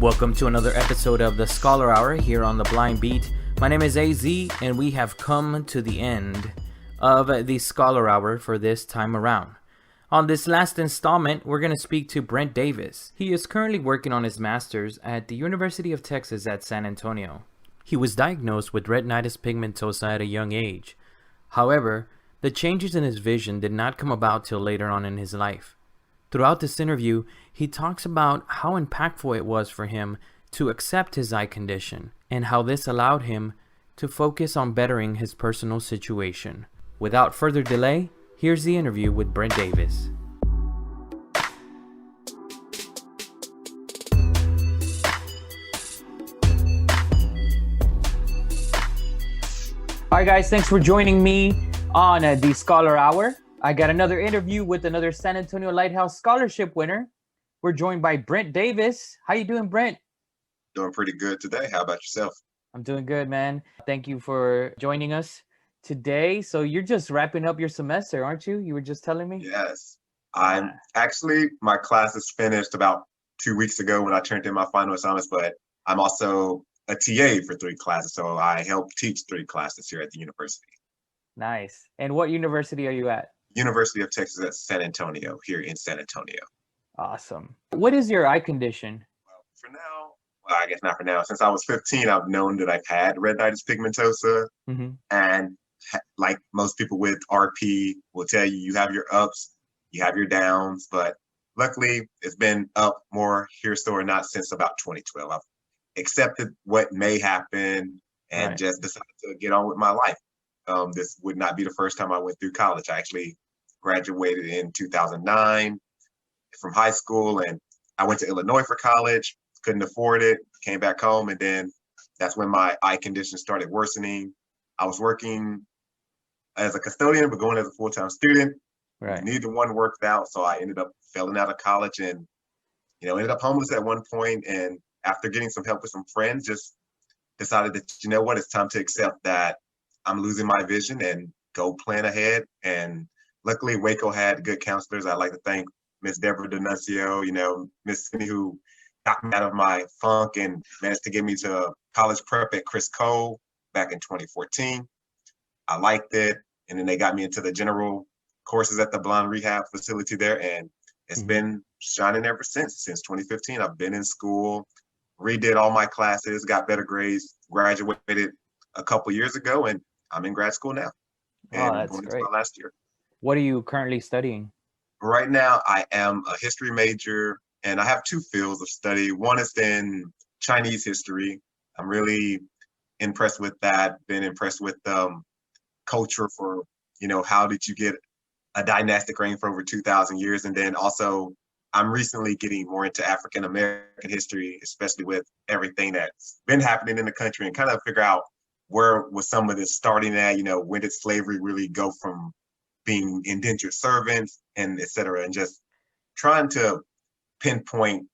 Welcome to another episode of the Scholar Hour here on the Blind Beat. My name is AZ, and we have come to the end of the Scholar Hour for this time around. On this last installment, we're going to speak to Brent Davis. He is currently working on his master's at the University of Texas at San Antonio. He was diagnosed with retinitis pigmentosa at a young age. However, the changes in his vision did not come about till later on in his life. Throughout this interview, he talks about how impactful it was for him to accept his eye condition and how this allowed him to focus on bettering his personal situation. Without further delay, here's the interview with Brent Davis. All right, guys, thanks for joining me on the Scholar Hour. I got another interview with another San Antonio Lighthouse Scholarship winner. We're joined by Brent Davis. How you doing, Brent? Doing pretty good today. How about yourself? I'm doing good, man. Thank you for joining us today. So you're just wrapping up your semester, aren't you? You were just telling me? Yes. I'm actually, my class is finished about 2 weeks ago when I turned in my final assignments, but I'm also a TA for 3 classes. So I help teach 3 classes here at the university. Nice. And what university are you at? University of Texas at San Antonio, here in San Antonio. Awesome. What is your eye condition? Well, for now, I guess not for now. Since I was 15, I've known that I've had retinitis pigmentosa. And like most people with RP will tell you, you have your ups, you have your downs. But luckily, it's been up more here so or not since about 2012. I've accepted what may happen and just decided to get on with my life. This would not be the first time I went through college. I actually graduated in 2009 from high school, and I went to Illinois for college, couldn't afford it, came back home, and then that's when my eye condition started worsening. I was working as a custodian, but going as a full-time student. Neither one worked out, so I ended up failing out of college and, ended up homeless at one point, and after getting some help with some friends, just decided that, it's time to accept that I'm losing my vision and go plan ahead. And luckily, Waco had good counselors. I'd like to thank Miss Deborah D'Annunzio, Miss Cindy, who got me out of my funk and managed to get me to college prep at Chris Cole back in 2014. I liked it. And then they got me into the general courses at the Blonde Rehab facility there. And it's been shining ever since 2015. I've been in school, redid all my classes, got better grades, graduated a couple years ago, and I'm in grad school now. And that's going great. into my last year. What are you currently studying? Right now, I am a history major, and I have 2 fields of study. One is in Chinese history. I'm really impressed with that, been impressed with culture for, how did you get a dynastic reign for over 2,000 years? And then also, I'm recently getting more into African American history, especially with everything that's been happening in the country, and kind of figure out where was some of this starting at, when did slavery really go from being indentured servants and et cetera, and just trying to pinpoint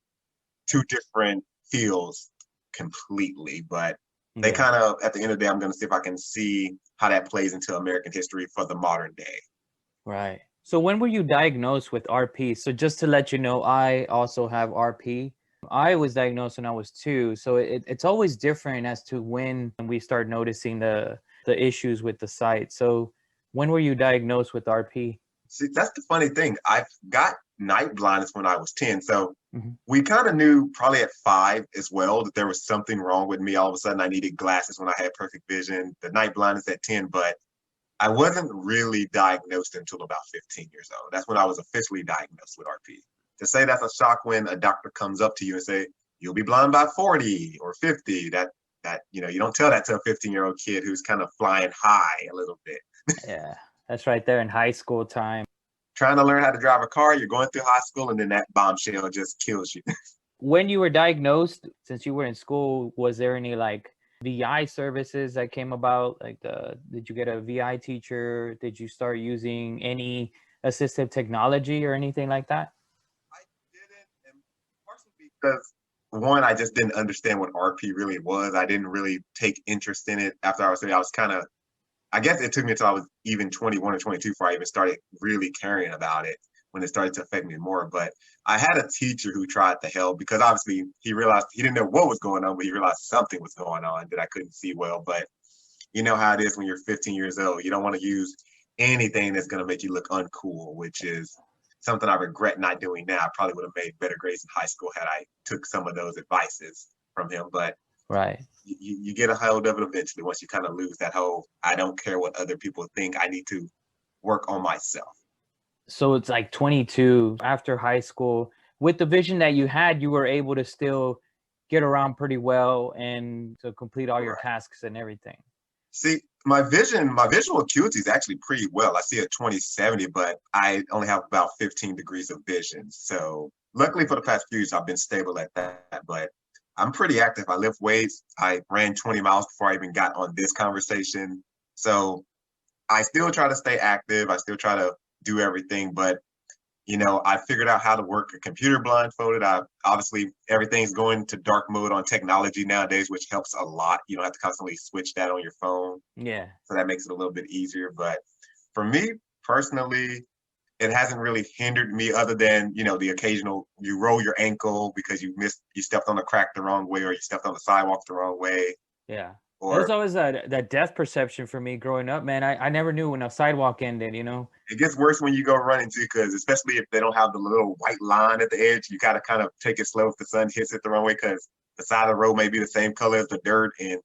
2 different fields completely. But they kind of, at the end of the day, I'm going to see if I can see how that plays into American history for the modern day. Right. So when were you diagnosed with RP? So just to let you know, I also have RP. I was diagnosed when I was 2. So it's always different as to when we start noticing the issues with the sight. So when were you diagnosed with RP? See, that's the funny thing. I got night blindness when I was 10. So we kind of knew probably at 5 as well that there was something wrong with me. All of a sudden I needed glasses when I had perfect vision, the night blindness at 10, but I wasn't really diagnosed until about 15 years old. That's when I was officially diagnosed with RP. To say that's a shock when a doctor comes up to you and say, you'll be blind by 40 or 50, that you don't tell that to a 15-year-old kid who's kind of flying high a little bit. Yeah, that's right there in high school time. Trying to learn how to drive a car, you're going through high school, and then that bombshell just kills you. When you were diagnosed, since you were in school, was there any VI services that came about? Did you get a VI teacher? Did you start using any assistive technology or anything like that? I didn't, and partially because, one, I just didn't understand what RP really was. I didn't really take interest in it after I was kind of, I guess it took me until I was even 21 or 22 before I even started really caring about it. when it started to affect me more. But I had a teacher who tried to help because obviously he realized he didn't know what was going on, but he realized something was going on that I couldn't see well. But you know how it is when you're 15 years old. You don't want to use anything that's going to make you look uncool, which is something I regret not doing now. I probably would have made better grades in high school had I took some of those advices from him. But Right. you get a hold of it eventually once you kind of lose that whole, I don't care what other people think. I need to work on myself. So it's like 22 after high school. With the vision that you had, you were able to still get around pretty well and to complete all your Right. tasks and everything. See, my visual acuity is actually pretty well. I see a 20/70, but I only have about 15 degrees of vision. So luckily for the past few years, I've been stable at that. But I'm pretty active. I lift weights. I ran 20 miles before I even got on this conversation. So I still try to stay active. I still try to do everything, but I figured out how to work a computer blindfolded. Obviously everything's going to dark mode on technology nowadays, which helps a lot. You don't have to constantly switch that on your phone. Yeah. So that makes it a little bit easier. But for me personally, it hasn't really hindered me other than, the occasional you roll your ankle because you stepped on a crack the wrong way or you stepped on the sidewalk the wrong way. Yeah. There's Or always that death perception for me growing up, man. I never knew when a sidewalk ended, you know? it gets worse when you go running too, because especially if they don't have the little white line at the edge, you got to kind of take it slow if the sun hits it the wrong way because the side of the road may be the same color as the dirt. And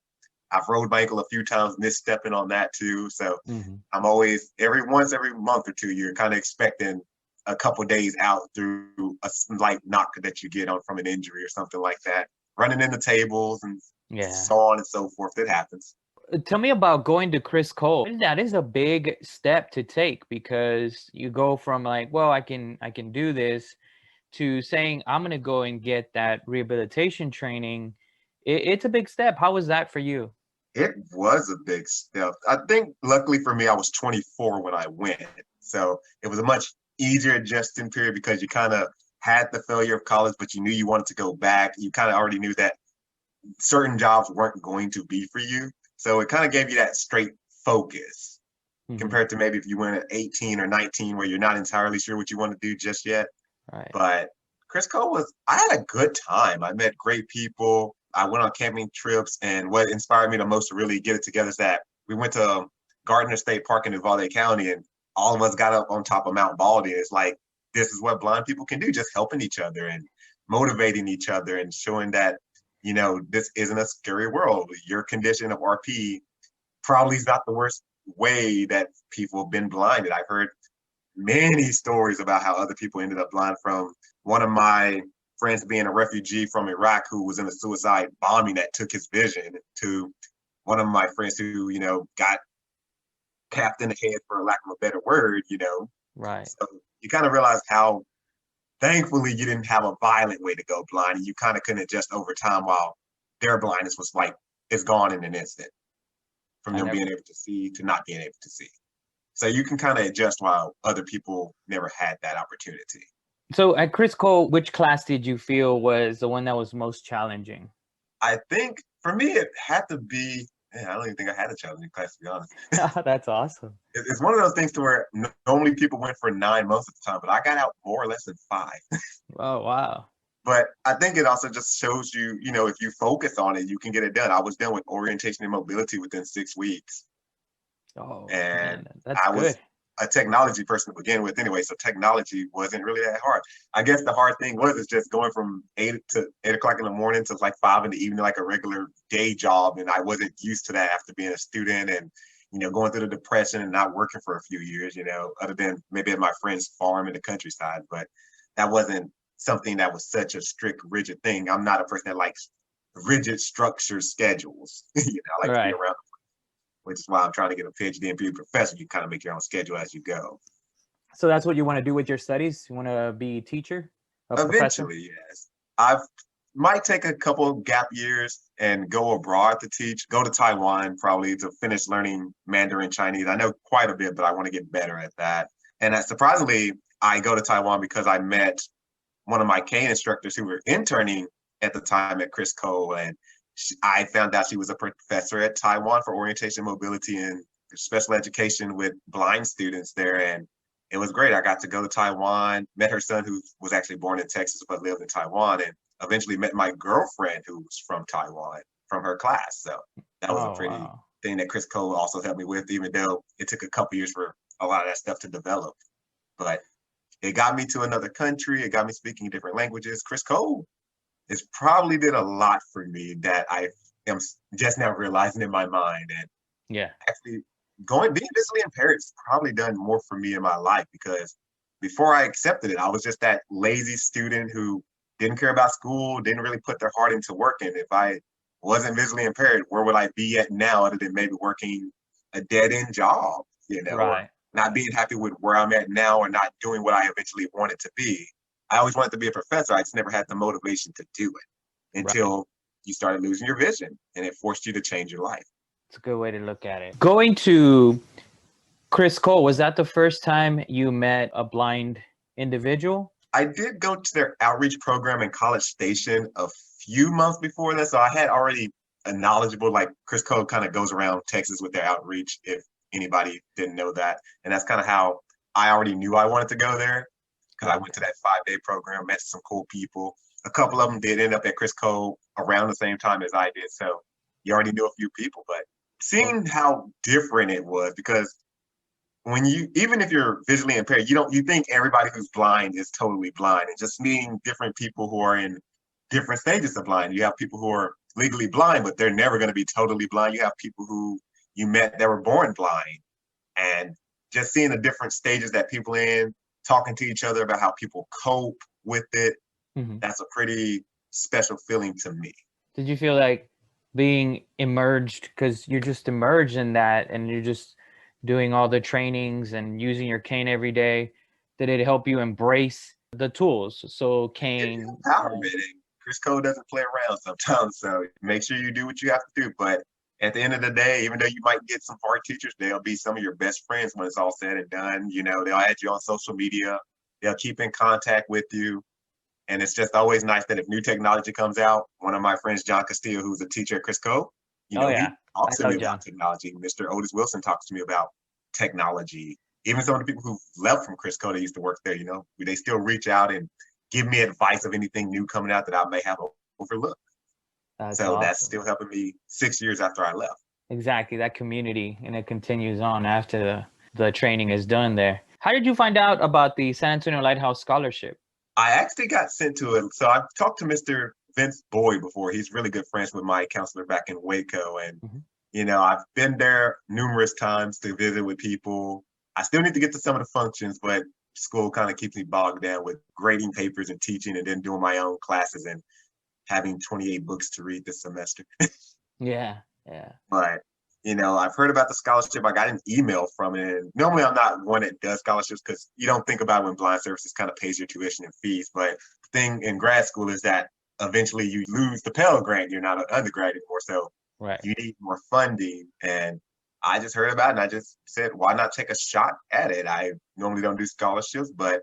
I've rolled my ankle a few times, misstepping on that too. So I'm always every month or two, you're kind of expecting a couple days out through a slight knock that you get on from an injury or something like that. Running into tables and Yeah. so on and so forth. It happens. Tell me about going to Chris Cole. That is a big step to take because you go from like, well, I can do this to saying I'm going to go and get that rehabilitation training. It's a big step. How was that for you? It was a big step. I think luckily for me, I was 24 when I went. So it was a much easier adjusting period because you kind of had the failure of college, but you knew you wanted to go back. You kind of already knew that certain jobs weren't going to be for you. So it kind of gave you that straight focus compared to maybe if you went at 18 or 19 where you're not entirely sure what you want to do just yet. Right. But Chris Cole I had a good time. I met great people. I went on camping trips, and what inspired me the most to really get it together is that we went to Gardner State Park in Uvalde County, and all of us got up on top of Mount Baldy. It's like, this is what blind people can do, just helping each other and motivating each other and showing that, this isn't a scary world. Your condition of RP probably is not the worst way that people have been blinded. I've heard many stories about how other people ended up blind, from one of my friends being a refugee from Iraq who was in a suicide bombing that took his vision, to one of my friends who, got capped in the head, for lack of a better word, Right. So you kind of realize how thankfully you didn't have a violent way to go blind, and you kind of couldn't adjust over time, while their blindness was like, it's gone in an instant from them being able to see to not being able to see. So you can kind of adjust while other people never had that opportunity. So at Chris Cole, which class did you feel was the one that was most challenging? I think for me, it had to be, I don't even think I had a challenging class, to be honest. That's awesome. It's one of those things to where normally people went for 9 months at the time, but I got out more or less in 5. Oh, wow. But I think it also just shows you, if you focus on it, you can get it done. I was done with orientation and mobility within 6 weeks. Oh, And man, that's I was good. a technology person to begin with anyway, so technology wasn't really that hard. I guess the hard thing was just going from 8 o'clock in the morning to like 5 in the evening, like a regular day job, and I wasn't used to that after being a student and going through the depression and not working for a few years, other than maybe at my friend's farm in the countryside. But that wasn't something that was such a strict, rigid thing. I'm not a person that likes rigid structured schedules. I like to be around, which is why I'm trying to get a PhD and be a professor. You kind of make your own schedule as you go. So that's what you want to do with your studies? You want to be a teacher? Eventually, yes. I might take a couple gap years and go abroad to teach, go to Taiwan probably to finish learning Mandarin Chinese. I know quite a bit, but I want to get better at that. And surprisingly, I go to Taiwan because I met one of my cane instructors who were interning at the time at Chris Cole, and I found out she was a professor at Taiwan for orientation, mobility, and special education with blind students there. And it was great. I got to go to Taiwan, met her son who was actually born in Texas but lived in Taiwan, and eventually met my girlfriend who was from Taiwan from her class. So that was a Oh, pretty wow. thing that Chris Cole also helped me with, even though it took a couple years for a lot of that stuff to develop. But it got me to another country. It got me speaking different languages. Chris Cole has probably did a lot for me that I am just now realizing in my mind. And Yeah. actually being visually impaired has probably done more for me in my life, because before I accepted it, I was just that lazy student who didn't care about school, didn't really put their heart into working. If I wasn't visually impaired, where would I be at now other than maybe working a dead end job, or Right. not being happy with where I'm at now, or not doing what I eventually wanted to be. I always wanted to be a professor. I just never had the motivation to do it Right. until you started losing your vision and it forced you to change your life. It's a good way to look at it. Going to Chris Cole, was that the first time you met a blind individual? I did go to their outreach program in College Station a few months before that. So I had already a knowledgeable, like Chris Cole kind of goes around Texas with their outreach, if anybody didn't know that. And that's kind of how I already knew I wanted to go there, because I went to that 5-day program, met some cool people. A couple of them did end up at Chris Cole around the same time as I did. So you already knew a few people, but seeing how different it was, because when you, even if you're visually impaired, you think everybody who's blind is totally blind, and just meeting different people who are in different stages of blind. You have people who are legally blind, but they're never going to be totally blind. You have people who you met that were born blind, and just seeing the different stages that people in, talking to each other about how people cope with it. Mm-hmm. That's a pretty special feeling to me. Did you feel like being immersed, because you're just immersed in that and you're just doing all the trainings and using your cane every day, did it help you embrace the tools? So It's cane. empowerment. And Chris Cole doesn't play around sometimes, so make sure you do what you have to do. But at the end of the day, even though you might get some hard teachers, they'll be some of your best friends when it's all said and done. They'll add you on social media. They'll keep in contact with you. And it's just always nice that if new technology comes out, one of my friends, John Castillo, who's a teacher at Chris Cole, Oh he yeah, I talks to know me John. about technology. Mr. Otis Wilson talks to me about technology. Even some of the people who left from Chris Cole that used to work there, they still reach out and give me advice of anything new coming out that I may have overlooked. That's So that's awesome. still helping me 6 years after I left. Exactly, that community, and it continues on after the training is done there. How did you find out about the San Antonio Lighthouse Scholarship? I actually got sent to it. So I've talked to Mr. Vince Boyd before. He's really good friends with my counselor back in Waco. And, I've been there numerous times to visit with people. I still need to get to some of the functions, but school kind of keeps me bogged down with grading papers and teaching, and then doing my own classes and having 28 books to read this semester. Yeah, yeah. But, I've heard about the scholarship. I got an email from it. And normally I'm not one that does scholarships, because you don't think about it when blind services kind of pays your tuition and fees. But the thing in grad school is that eventually you lose the Pell Grant. You're not an undergrad anymore. So Right. you need more funding. And I just heard about it, and I just said, why not take a shot at it? I normally don't do scholarships, but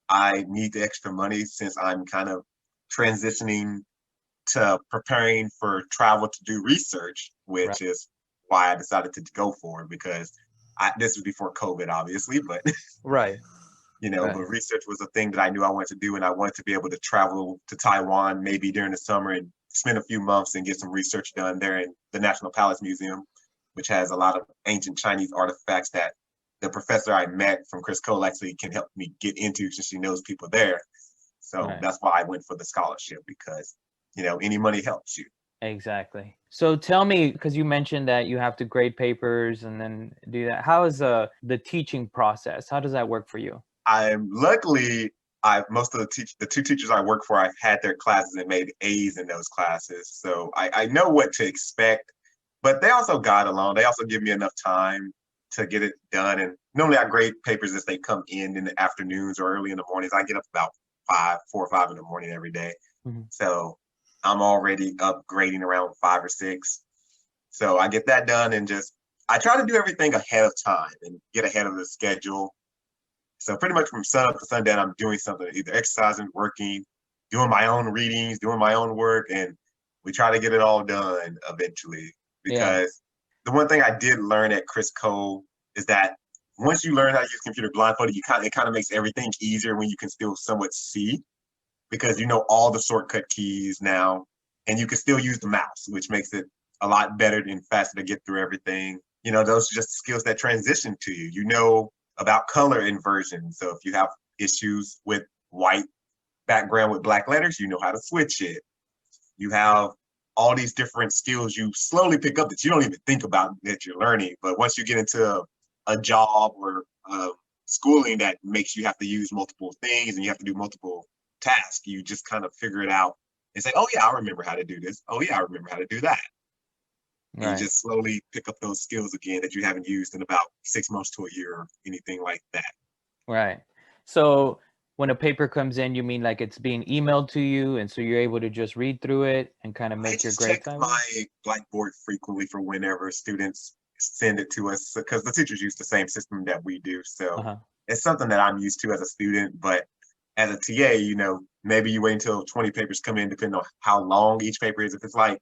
I need the extra money since I'm kind of transitioning to preparing for travel to do research, which is why I decided to go for it, because this was before COVID, obviously, but Right. but research was a thing that I knew I wanted to do, and I wanted to be able to travel to Taiwan maybe during the summer and spend a few months and get some research done there in the National Palace Museum, which has a lot of ancient Chinese artifacts that the professor I met from Chris Cole actually can help me get into, since she knows people there. So that's why I went for the scholarship, because any money helps you. Exactly. So tell me, because you mentioned that you have to grade papers and then do that. How is the teaching process? How does that work for you? I'm luckily, most of the two teachers I work for, I've had their classes and made A's in those classes. So I know what to expect, but they also guide along. They also give me enough time to get it done. And normally I grade papers as they come in the afternoons or early in the mornings. I get up about 4 or 5 in the morning every day. So I'm already up grading around 5 or 6. So I get that done, and I try to do everything ahead of time and get ahead of the schedule. So pretty much from sun up to sundown, I'm doing something, either exercising, working, doing my own readings, doing my own work, and we try to get it all done eventually. Because the one thing I did learn at Chris Cole is that once you learn how to use computer blindfolded, it kind of makes everything easier when you can still somewhat see, because you know all the shortcut keys now, and you can still use the mouse, which makes it a lot better and faster to get through everything. You know, those are just skills that transition to you. You know about color inversion. So if you have issues with white background with black letters, you know how to switch it. You have all these different skills you slowly pick up that you don't even think about that you're learning. But once you get into a job or schooling that makes you have to use multiple things and you have to do multiple tasks, you just kind of figure it out and say, oh yeah, I remember how to do this. Oh yeah, I remember how to do that. And you just slowly pick up those skills again that you haven't used in about 6 months to a year or anything like that. Right. So when a paper comes in, you mean like it's being emailed to you, and so you're able to just read through it and kind of make your grades? I check my Blackboard frequently for whenever students send it to us, because the teachers use the same system that we do. So it's something that I'm used to as a student, but as a TA, you know, maybe you wait until 20 papers come in, depending on how long each paper is. If it's like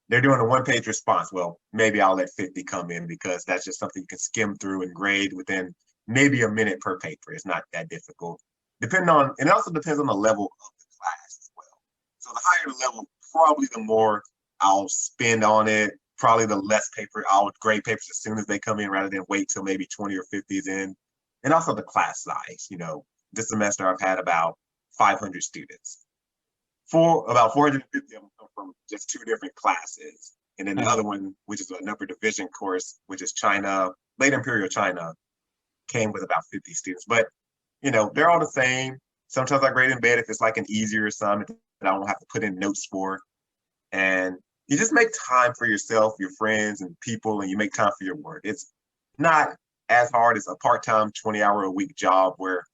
they're doing a 1-page response, well, maybe I'll let 50 come in, because that's just something you can skim through and grade within maybe a minute per paper. It's not that difficult. And it also depends on the level of the class as well. So the higher the level, probably the more I'll spend on it. Probably the less paper, I'll grade papers as soon as they come in rather than wait till maybe 20 or 50 is in. And also the class size. You know, this semester I've had about 500 students. About 450 of them come from just 2 different classes. And then the other one, which is an upper division course, which is China, late Imperial China, came with about 50 students. But, you know, they're all the same. Sometimes I grade in bed if it's like an easier assignment that I don't have to put in notes for. And you just make time for yourself, your friends, and people, and you make time for your work. It's not as hard as a part-time 20-hour-a-week job where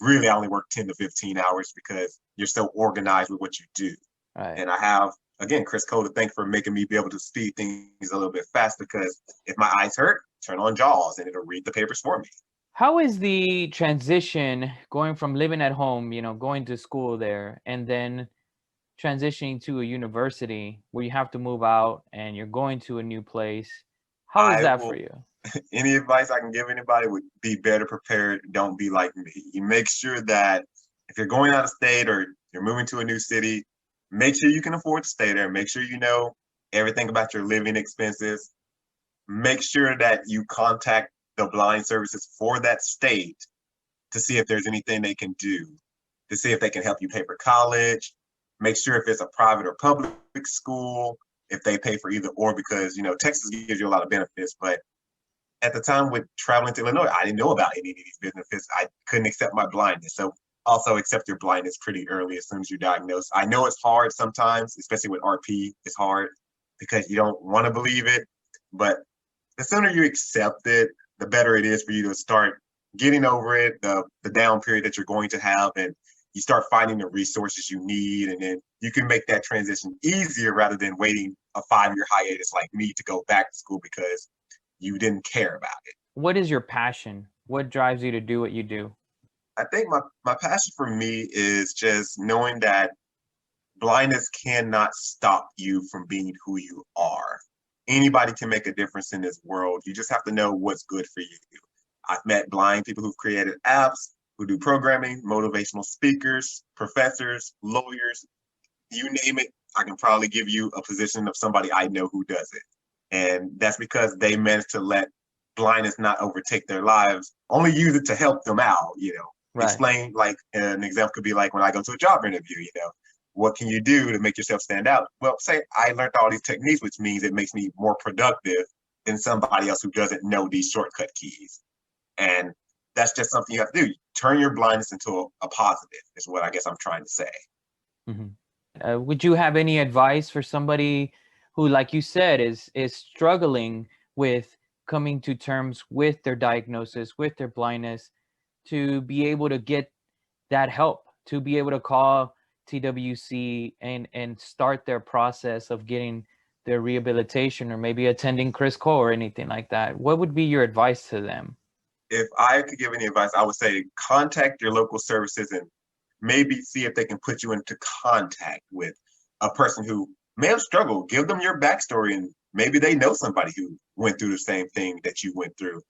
really I only work 10 to 15 hours because you're so organized with what you do. Right. And I have, again, Chris Cole to thank for making me be able to speed things a little bit faster, because if my eyes hurt, turn on JAWS and it'll read the papers for me. How is the transition going from living at home, you know, going to school there, and then transitioning to a university where you have to move out and you're going to a new place? How is that for you? Any advice I can give anybody would be better prepared. Don't be like me. You make sure that if you're going out of state or you're moving to a new city, make sure you can afford to stay there. Make sure you know everything about your living expenses. Make sure that you contact the blind services for that state to see if there's anything they can do, to see if they can help you pay for college. Make sure if it's a private or public school, if they pay for either or, because, you know, Texas gives you a lot of benefits, but at the time with traveling to Illinois, I didn't know about any of these benefits. I couldn't accept my blindness. So also accept your blindness pretty early as soon as you're diagnosed. I know it's hard sometimes, especially with RP, it's hard because you don't want to believe it, but the sooner you accept it, the better it is for you to start getting over it, the down period that you're going to have, and you start finding the resources you need, and then you can make that transition easier rather than waiting a 5-year hiatus like me to go back to school because you didn't care about it. What is your passion? What drives you to do what you do? I think my passion for me is just knowing that blindness cannot stop you from being who you are. Anybody can make a difference in this world. You just have to know what's good for you. I've met blind people who've created apps, who do programming, motivational speakers, professors, lawyers, you name it. I can probably give you a position of somebody I know who does it. And that's because they managed to let blindness not overtake their lives, only use it to help them out, you know. Right. Explain, like an example could be like when I go to a job interview, you know, what can you do to make yourself stand out? Well, say I learned all these techniques, which means it makes me more productive than somebody else who doesn't know these shortcut keys. And that's just something you have to do. Turn your blindness into a positive is what I guess I'm trying to say. Mm-hmm. Would you have any advice for somebody who, like you said, is struggling with coming to terms with their diagnosis, with their blindness, to be able to get that help, to be able to call TWC and start their process of getting their rehabilitation, or maybe attending Chris Cole or anything like that? What would be your advice to them? If I could give any advice, I would say contact your local services and maybe see if they can put you into contact with a person who may have struggled. Give them your backstory, and maybe they know somebody who went through the same thing that you went through.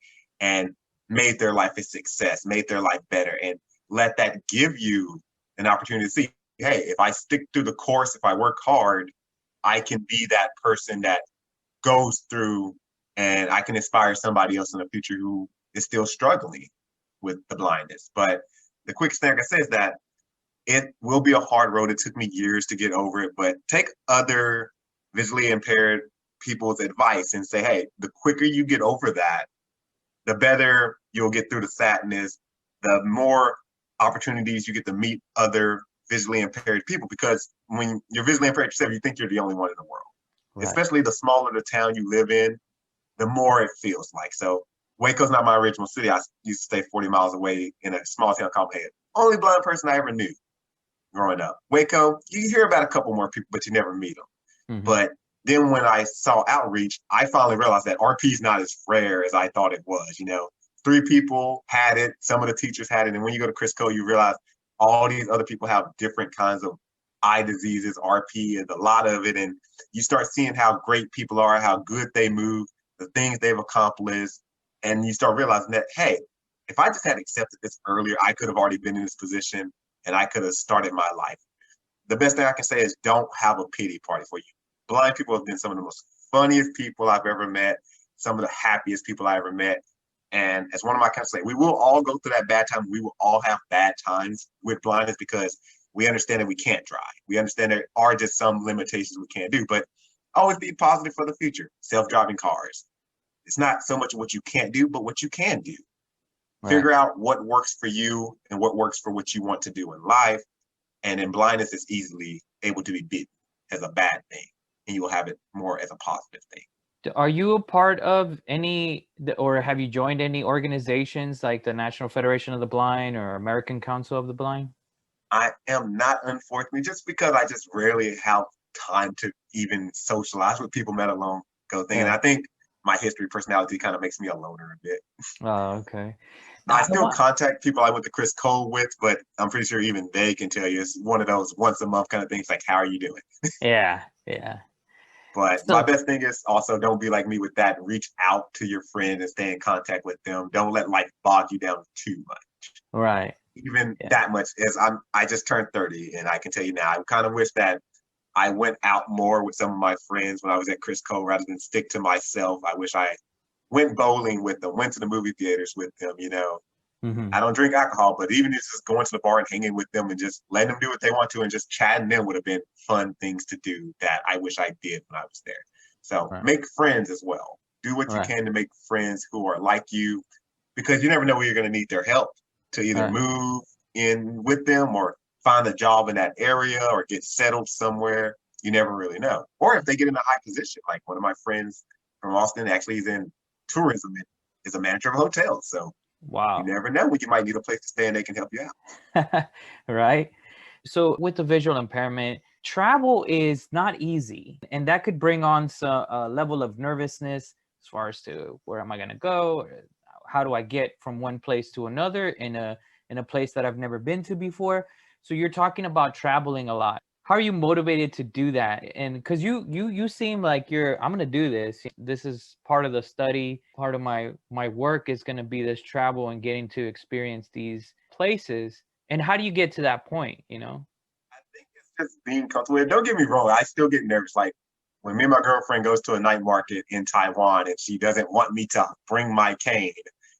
and made their life a success, made their life better, and let that give you an opportunity to see, hey, if I stick through the course, if I work hard, I can be that person that goes through, and I can inspire somebody else in the future who is still struggling with the blindness. But the quickest thing I can say is that it will be a hard road. It took me years to get over it, but take other visually impaired people's advice and say, hey, the quicker you get over that, the better you'll get through the sadness, the more opportunities you get to meet other visually impaired people. Because when you're visually impaired yourself, you think you're the only one in the world. Right. Especially the smaller the town you live in, the more it feels like. So Waco's not my original city. I used to stay 40 miles away in a small town called Head. Only blind person I ever knew growing up. Waco, you hear about a couple more people, but you never meet them. Mm-hmm. But then when I saw outreach, I finally realized that RP is not as rare as I thought it was. 3 people had it. Some of the teachers had it. And when you go to Chris Cole, you realize all these other people have different kinds of eye diseases. RP is a lot of it. And you start seeing how great people are, how good they move, the things they've accomplished. And you start realizing that, hey, if I just had accepted this earlier, I could have already been in this position and I could have started my life. The best thing I can say is don't have a pity party for you. Blind people have been some of the most funniest people I've ever met, some of the happiest people I ever met. And as one of my counselors say, we will all go through that bad time. We will all have bad times with blindness because we understand that we can't drive. We understand there are just some limitations we can't do, but always be positive for the future. Self-driving cars. It's not so much what you can't do, but what you can do. Right. Figure out what works for you and what works for what you want to do in life. And in blindness, it's easily able to be beaten as a bad thing, and you will have it more as a positive thing. Are you a part of any, or have you joined any organizations like the National Federation of the Blind or American Council of the Blind? I am not, unfortunately, just because I just rarely have time to even socialize with people, let alone go thing. Yeah. And I think my history personality kind of makes me a loner a bit. Oh, okay. I still contact people I went to Chris Cole with, but I'm pretty sure even they can tell you it's one of those once a month kind of things, like, how are you doing? Yeah. But my best thing is also don't be like me with that. Reach out to your friend and stay in contact with them. Don't let life bog you down too much. Right. Even that much as I just turned 30, and I can tell you now, I kind of wish that I went out more with some of my friends when I was at Chris Cole rather than stick to myself. I wish I went bowling with them, went to the movie theaters with them, Mm-hmm. I don't drink alcohol, but even just going to the bar and hanging with them and just letting them do what they want to and just chatting them would have been fun things to do that I wish I did when I was there. So Make friends as well. Do what you can to make friends who are like you, because you never know where you're going to need their help to either move in with them or find a job in that area or get settled somewhere. You never really know. Or if they get in a high position, like one of my friends from Austin actually is in tourism and is a manager of a hotel. So wow, you never know when you might need a place to stay and they can help you out. Right. So with the visual impairment, travel is not easy, and that could bring on a level of nervousness as far as to where am I going to go? How do I get from one place to another in a place that I've never been to before? So you're talking about traveling a lot. How are you motivated to do that? And because you seem like I'm going to do this. This is part of the study. Part of my work is going to be this travel and getting to experience these places. And how do you get to that point, I think it's just being comfortable. Don't get me wrong. I still get nervous. Like when me and my girlfriend goes to a night market in Taiwan and she doesn't want me to bring my cane,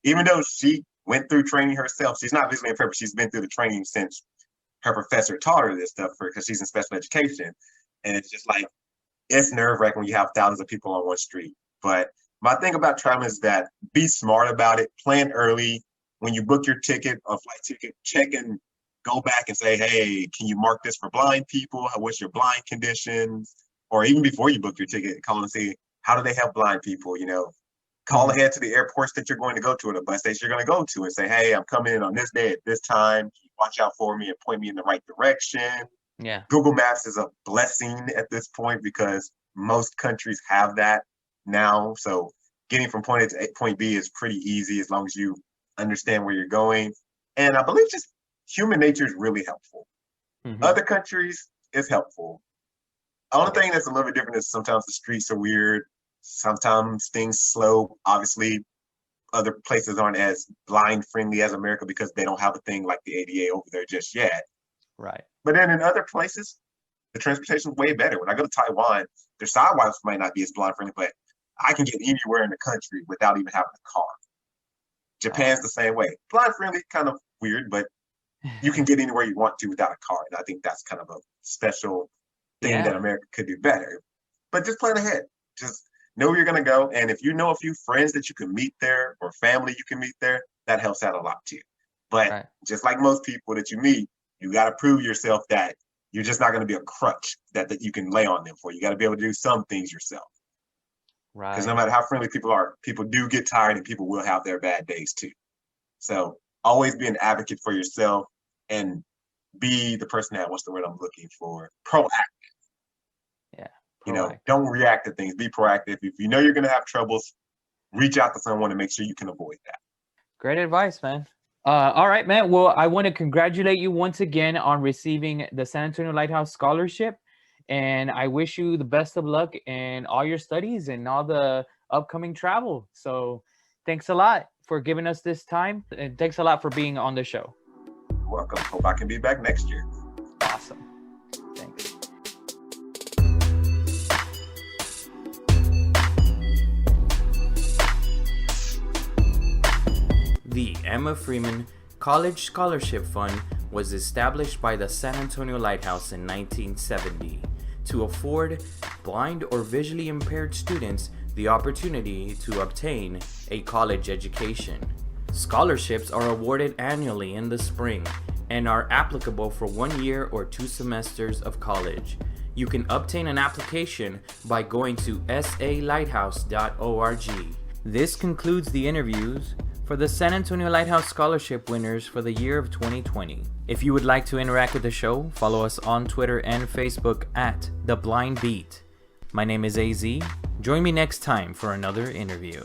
even though she went through training herself. She's not visually impaired, but she's been through the training since her professor taught her this stuff because she's in special education. And it's just like, it's nerve-wracking when you have thousands of people on one street. But my thing about traveling is that be smart about it, plan early. When you book your ticket, a flight ticket, check and go back and say, hey, can you mark this for blind people? What's your blind conditions? Or even before you book your ticket, call and see, how do they help blind people? Call ahead to the airports that you're going to go to or the bus station you're going to go to and say, hey, I'm coming in on this day at this time. Can you watch out for me and point me in the right direction? Yeah. Google Maps is a blessing at this point because most countries have that now. So getting from point A to point B is pretty easy as long as you understand where you're going. And I believe just human nature is really helpful. Mm-hmm. Other countries is helpful. The only thing that's a little bit different is sometimes the streets are weird. Sometimes things slow. Obviously, other places aren't as blind friendly as America because they don't have a thing like the ADA over there just yet. Right. But then in other places, the transportation is way better. When I go to Taiwan, their sidewalks might not be as blind friendly, but I can get anywhere in the country without even having a car. Japan's the same way. Blind friendly, kind of weird, but you can get anywhere you want to without a car. And I think that's kind of a special thing that America could do better. But just plan ahead. Just know where you're going to go. And if you know a few friends that you can meet there or family you can meet there, that helps out a lot too. But just like most people that you meet, you got to prove yourself that you're just not going to be a crutch that you can lay on them for. You got to be able to do some things yourself. Right. Because no matter how friendly people are, people do get tired and people will have their bad days too. So always be an advocate for yourself and be the person that, what's the word I'm looking for? Proactive. Yeah. You know, don't react to things. Be proactive. If you know you're going to have troubles, reach out to someone and make sure you can avoid that. Great advice, man. All right, man. Well, I want to congratulate you once again on receiving the San Antonio Lighthouse Scholarship. And I wish you the best of luck in all your studies and all the upcoming travel. So thanks a lot for giving us this time. And thanks a lot for being on the show. You're welcome. Hope I can be back next year. Awesome. Thanks. The Emma Freeman College Scholarship Fund was established by the San Antonio Lighthouse in 1970 to afford blind or visually impaired students the opportunity to obtain a college education. Scholarships are awarded annually in the spring and are applicable for 1 year or 2 semesters of college. You can obtain an application by going to salighthouse.org. This concludes the interviews for the San Antonio Lighthouse Scholarship winners for the year of 2020. If you would like to interact with the show, follow us on Twitter and Facebook at The Blind Beat. My name is AZ. Join me next time for another interview.